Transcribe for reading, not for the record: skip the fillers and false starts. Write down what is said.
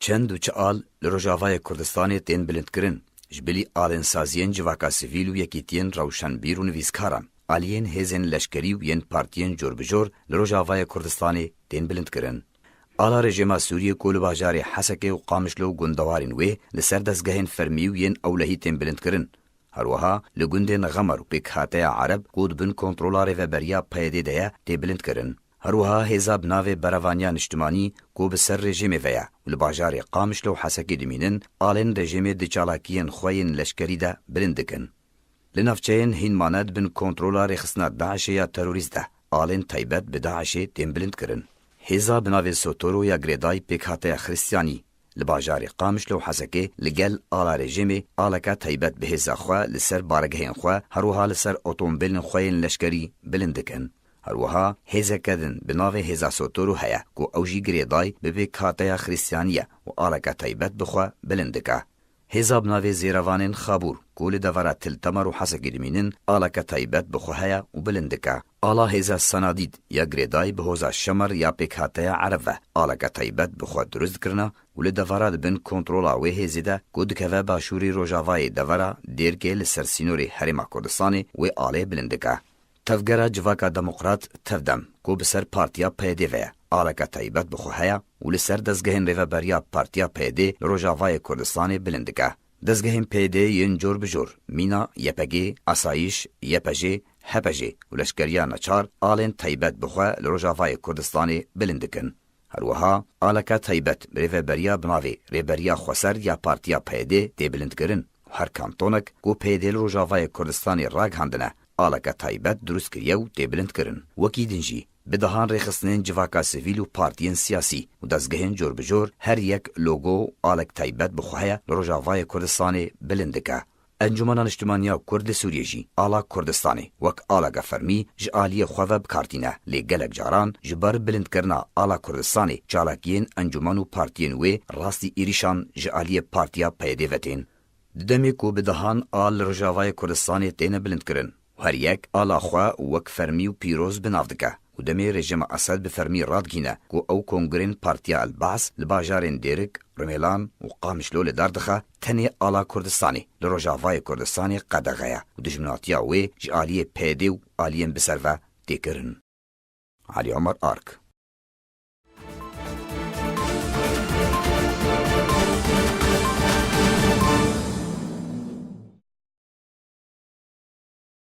چند و چال لروجاوای کردستان تین بلند کرن جبلی آلن سازین جواکا سیویل و یکیتین روشنبیر و نویسکاران آلین هزین لشکری و ین پارتین جور بجور لروجاوای کردستان تین بلند کرن. آلا رژیم سوریه کول باجار حسکه و قامشلو گندوارین وی لسر دستگاهین فرمی و ین اولهی تین بلند کرن. هروها لگندین غمر و پیکهاته عرب کود بن کنترولار و بریا پیده دیا تی بلند کرن. هروها حزاب ناو براوانیا نشتمانی کو بسر رژیم ویا و لباجار قامشلو حسکی دمینن آلین رژیم دچالاکین خوین لشکری دا بلندکن. لنفچین هین ماند بن کنترولار خسنا داعش یا تروریست ده آلین تایبت به داعش تیم بلند کرن. حزاب ناو سوتورو یا گریدای پیکهاته خریستیانی لباجار قامشلو حسکی لگل آلا رژیم آلکا تایبت به حزا خواه لسر بارگهین خواه هروها لسر اتومبیلن خوین لشکری بلندکن. هروها هزا کدن بناو هزا سوتورو هیا کو اوجی گریدای به کاتیا خریستیانیه و آلکا تایبت بخوا بلندکا. هزا بناو زیروانین خابور کول دوارا تلتمر و حسا گرمینن آلکا تایبت بخوا هیا و بلندکا. آلا هزا سنادید یا گریدای به هزا شمر یا پیکاتیا عربه آلکا تایبت بخوا درست کرنا ول دوارا بن کنترولا و هزیده کو دکوه باشوری روجاوای دوارا دیرگه لسر سینوری حرما کردستانی و آله بلندکا. تفگره جواکا دموقرات تفدم کو بسر پارتیا پیده ویا آلکا تایبت بخوهیا و لسر دزگهن ریو بریا پارتیا پیده لروجاوای کردستان بلندکه. دزگهن پیده ین جور بجور مینا یپگی اسایش یپجی هپجی و لشکریا نچار آلین تایبت بخواه لروجاوای کردستان بلندکن. هروها آلکا تایبت ریو بریا بناوی ری بریا خوصر یا پارتیا پیده دی بلند کرن. هر کانتونک کو پیده لروجاوای کردستان راگ هندنه آلکا تایبت دروست کریه و تیبلند کرن. وکی دنجی بدهان ریخستنین جواکا سیویل و پارتین سیاسی و دزگهن جور بجور هر یک لوگو آلک تایبت بخواهی لروجاوای کردستان بلندکه. انجمن اجتماعی کرد سوریه جی آلا کردستانی وک آلگا فرمی جالی خواه بکارتینه لی گلک جاران جبر بلند کرنا آلا کردستانی چالاکین انجمن و پارتین وی راستی ایریشان جالی پارتیا پیده وتین. دمی کو بدهان آل لروجاوای کردستان تین بلند کرن. هر یک آلا خواه وک فرمی و پیروز بناو دکه و دمی رژیم اسد به فرمی رادگینه کو او کنگرین پارتیا البعث لباجارین دیرک رمیلان و قامشلو لداردخه تنی آلا کردستانی لروجاوای کردستانی قدغه و دجمناتیا وی جالی پیده و آلین بسر و دیکرن. علی عمر آرک